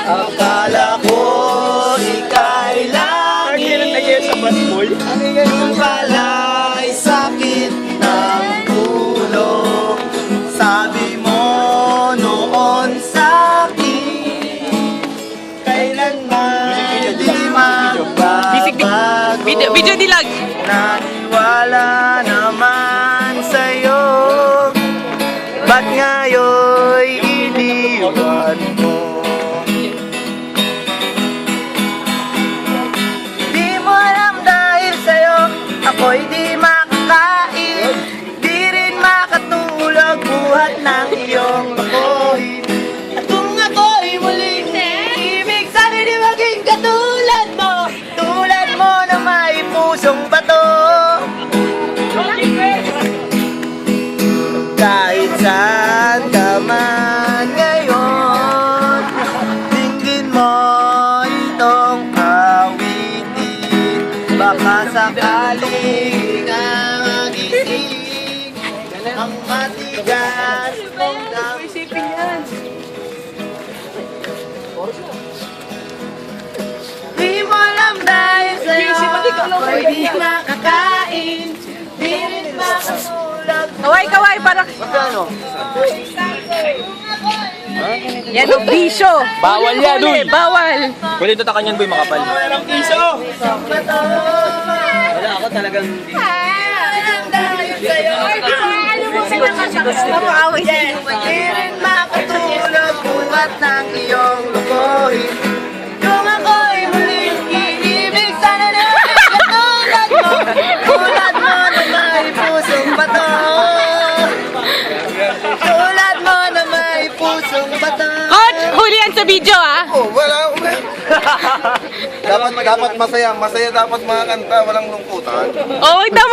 Akala ko ika'y langit, ang pala'y sakit ng ulo. Sabi mo noon sa'kin, kailanman di magbabago. Video dilag. Naniwala naman sa'yo, ba't ngayon'y iniwan mo? Di mo alam dahil sa'yo, ako'y di makakain, di rin makatulog buhat ng iyong bakuhin. At kung ako'y muling ibig, sana di maging katulad mo na may pusong bato. Kahit saan ka man ngayon, tingin mo itong awitin. Baka sakaling nagising ang matigas mong damdamin. Di mo alam dahil sa'yo, ako'y di makakain, di rin makatulog. Kaway, para. Magkano? Yan ang bisyo. Bawal yan, Huli, uy. bawal. Kulit ito kanyan boy, makapal. Walang piso! Wala ako talagang Di rin makatulog buhat ng iyong lukohin. Kung ako'y muling iibig, sana na tulad mo na may pusong bato. Tulad mo na may pusong bato. Coach, huli yan sa video ah. Oh, wala akong dapat masaya dapat mga kanta, walang lungkutan. Oh, wag na